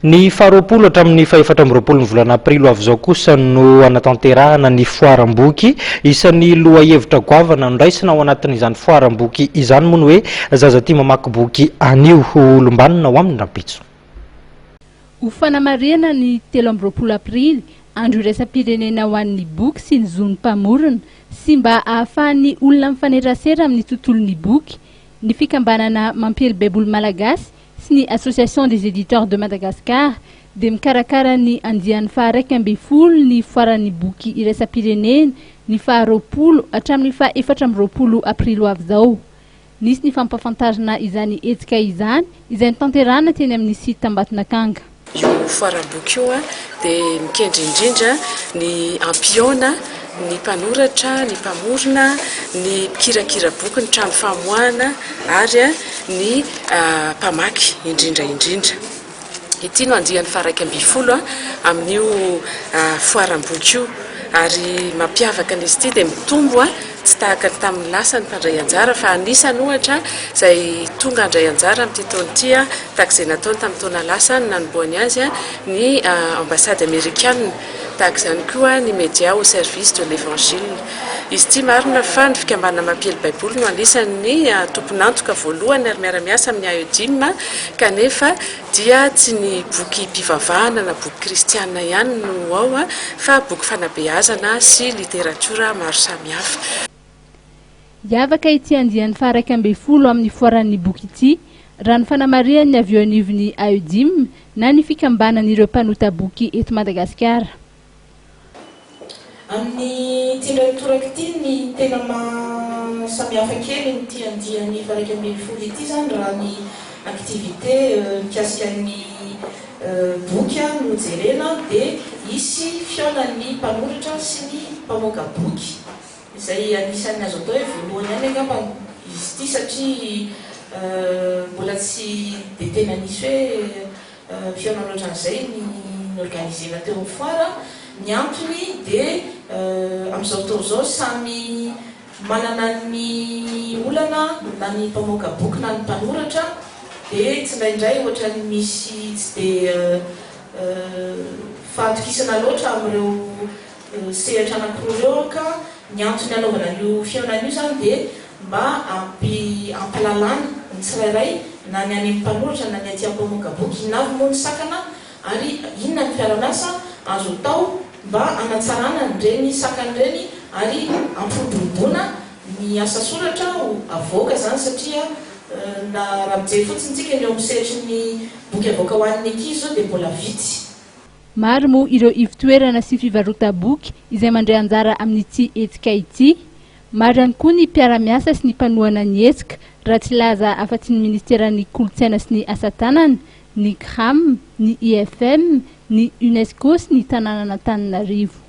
Ny faharoapolo hatramin'ny fahaefatra amby roapolo ny volana aprilo avy izao kosa no anatanterahana ny foaram-boky isan'ny lohahevitra goavana nondraisina ao anatin'izany foaram-boky izany moa ny hoe zaza tia mamaky boky anio olombanina ao amin'ny rampitso. Ho fanamariana ny 13 aprily andro iraisam-pirenena ho an'ny boky sy ny zon'ny mpamorona sy mba ahafahan'ny olona mifanerasera amin'ny tontolon'ny boky, ny fikambanana mampiely baiboly malagasy sy ny Association des éditeurs de Madagascar dia mikarakara ny andian'ny faha-raika amby folo ny foaran'ny boky iraisam-pirenena ny faha-roapolo hatramin'ny faha-efatra amby roapolo aprilo avy izao. Nisy ny fampafantarana izany hetsika izany izay nitanterahana teny amin'ny site Tambatonakanga. Io foaram-boky io dia mikendry indrindra ny ampiona, ny mpanoratra, ny mpamorona, ny mpikirakira boky, ny trano famoahana ary ny mpamaky indrindra. Ity no andian'ny faha-raika amby folo amin'io foaram-boky io ary mampiavaka an'izy ity dia mitombo tsy tahaka ny tamin'ny lasa ny mpandray anjara fa anisany ohatra izay tonga handray anjara amin'ity taona ity tahaka izay nataony tamin'ny taona lasa ny nanomboany azy ny ambassade américaine, tahaka izany koa ny média au service de l'évangile. Izy ity marina fa ny fikambanana mampiely baiboly no anisan'ny tompon'antoka voalohany ary miara-miasa amin'ny AEDIM kanefa dia tsy ny boky mpivavahana na boky kristiana ihany no ao fa boky fanabeazana sy literatiora maro samihafa. Hiavaka ity andian'ny faha-raika amby folo amin'ny foaran'ny boky ity raha ny fanamarian'ny avy eo anivon'ny AEDIM na ny fikambanan'ireo mpanota boky eto Madagasikara. Amin'ny tiratoraka ity ny tena samihafa kely ny andian'ny faha-raika amby folo ity zany raha ny aktivité mikasikan'ny boky no jerena dia isy fiaonan'ny mpanoratra sy ny mpamoaka boky. Izay anisan'ny azo atao hoe voalohany any angamba izy ity satria mbola tsy dia tena nisy hoe fiaonana ohatran'izay ny organisena teo amin'ny foara. Ny antony dia amin'izao tao izao samy manana ny olana na ny mpamoaka boky na ny mpanoratra dia tsy indraindray ohatra ny misy tsy dia fahatokisana loatra amin'ireo sehatra anankiroa ireo ka ny antony anaovana io fiaonana io zany dia mba ampalalana ny tsirairay na ny any mpanoratra na ny atỳ mpamoaka boky inavy moa ny sakana ary inona ny fiara-miasa azo atao mba anatsarana ireny sakana ireny ary ampiroboroboana ny asa soratra avoaka zany satria na raha mijery fotsiny tsika ny eo amin'ny sehatry ny boky avoaka ho an'ny ankizy zao dia mbola vitsy. Maro moa ireo ivitoerana sy fivarota-boky izay mandray anjara amin'ity hetsika ity. Maro ihany koa ny mpiara-miasa sy ny mpanohana ny hetsika raha tsy laza afa-tsy ny ministeran'ny kolotsaina sy ny asa tanana, ny CRAM, ny IFM, ny UNESCO sy ny tanàna Antananarivo.